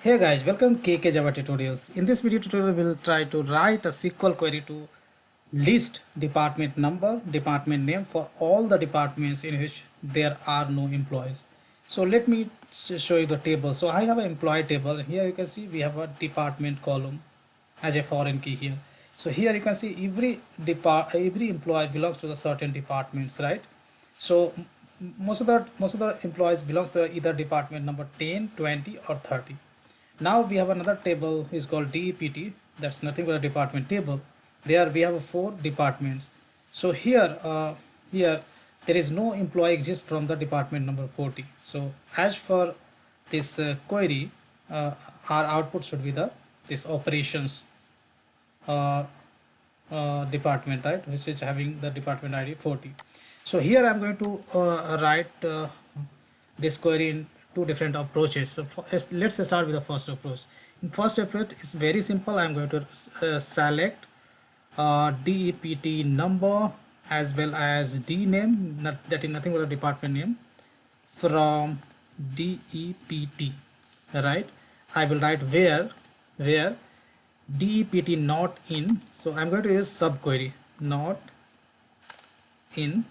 Hey guys, welcome to KK Java Tutorials. In this video tutorial, we'll try to write a SQL query to list department number, department name for all the departments in which there are no employees. So let me show you the table. So I have an employee table. Here you can see we have a department column as a foreign key here. So here you can see every employee belongs to the certain departments, right? So most of the employees belongs to either department number 10, 20 or 30. Now we have another table is called DEPT. That's nothing but a department table. There we have four departments. So here there is no employee exists from the department number 40. So as for this query, our output should be the this operations uh, department, right, which is having the department ID 40. So here I'm going to write this query in two different approaches. So let's start with the first approach. In first approach is very simple. I'm going to select DEPT number as well as D name, that is nothing but a department name, from DEPT, right? I will write where DEPT not in. So I'm going to use subquery not in,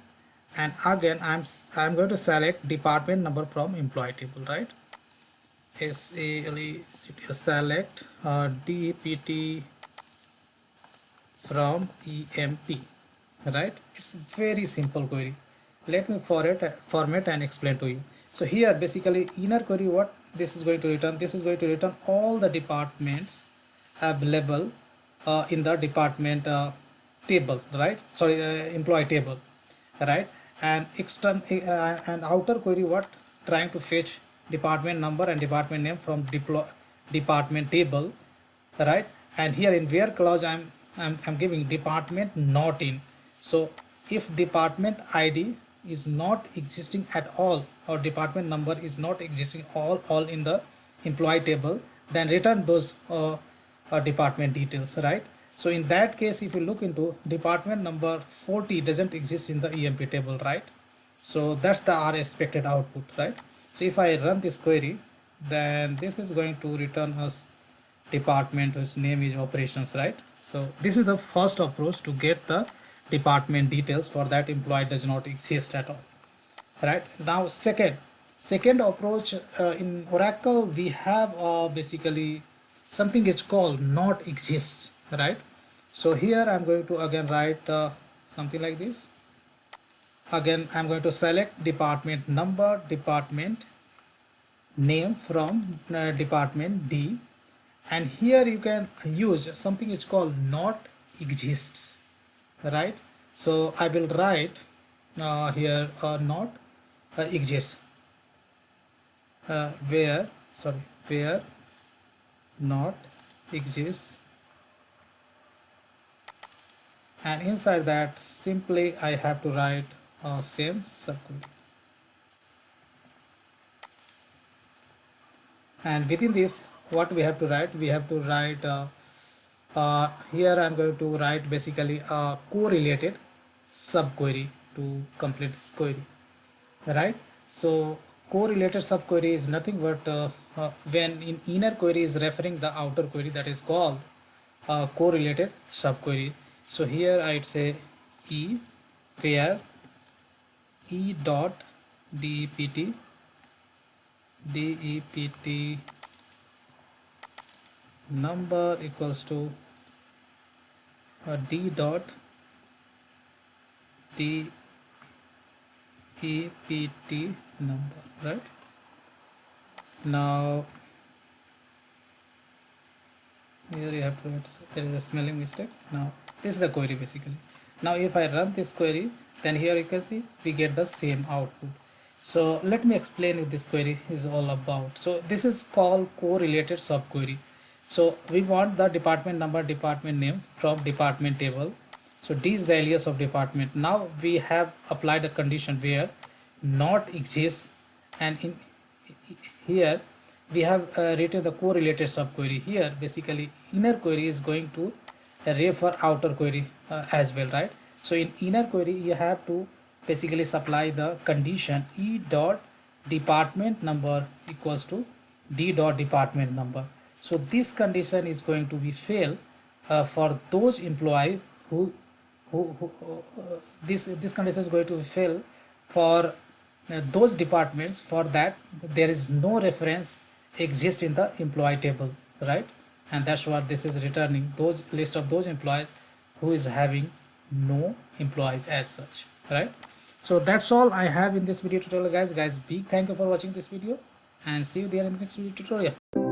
and again I'm going to select department number from employee table, right? Select DEPT from EMP, right? It's very simple query. Let me format and explain to you. So here basically inner query, what this is going to return, this is going to return all the departments available in the department table, right? Sorry, employee table, right? And and outer query, what trying to fetch department number and department name from department table, right? And here in where clause I'm giving department not in. So if department ID is not existing at all, or department number is not existing all in the employee table, then return those department details, right? So in that case, if you look into department number 40 doesn't exist in the EMP table, right? So that's the our expected output, right? So if I run this query, then this is going to return us department whose name is operations, right? So this is the first approach to get the department details for that employee does not exist at all, right? Now second approach, in Oracle we have basically something is called not exists, right? So here I'm going to again write something like this. Again I'm going to select department number, department name from department D, and here you can use something is called not exists, right? So I will write here not exists, where not exists, and inside that simply I have to write same subquery, and within this what we have to write, here I'm going to write basically a correlated subquery to complete this query, right? So correlated subquery is nothing but when in inner query is referring the outer query, that is called correlated subquery. So here I'd say E where E dot DEPT number equals to D dot DEPT number, right? Now here you have to write, there is a spelling mistake. Now this is the query basically. Now if I run this query, then here you can see we get the same output. So let me explain what this query is all about. So this is called correlated subquery. So we want the department number, department name from department table. So D is the alias of department. Now we have applied a condition where not exists, and in here we have written the correlated subquery. Here basically inner query is going to refer outer query as well, right? So in inner query you have to basically supply the condition E dot department number equals to d dot department number. So this condition is going to be fail for those employee who this condition is going to fail for those departments for that there is no reference exist in the employee table, right? And that's what this is returning, those list of those employees who is having no employees as such, right? So that's all I have in this video tutorial, guys. Big thank you for watching this video and see you there in the next video tutorial.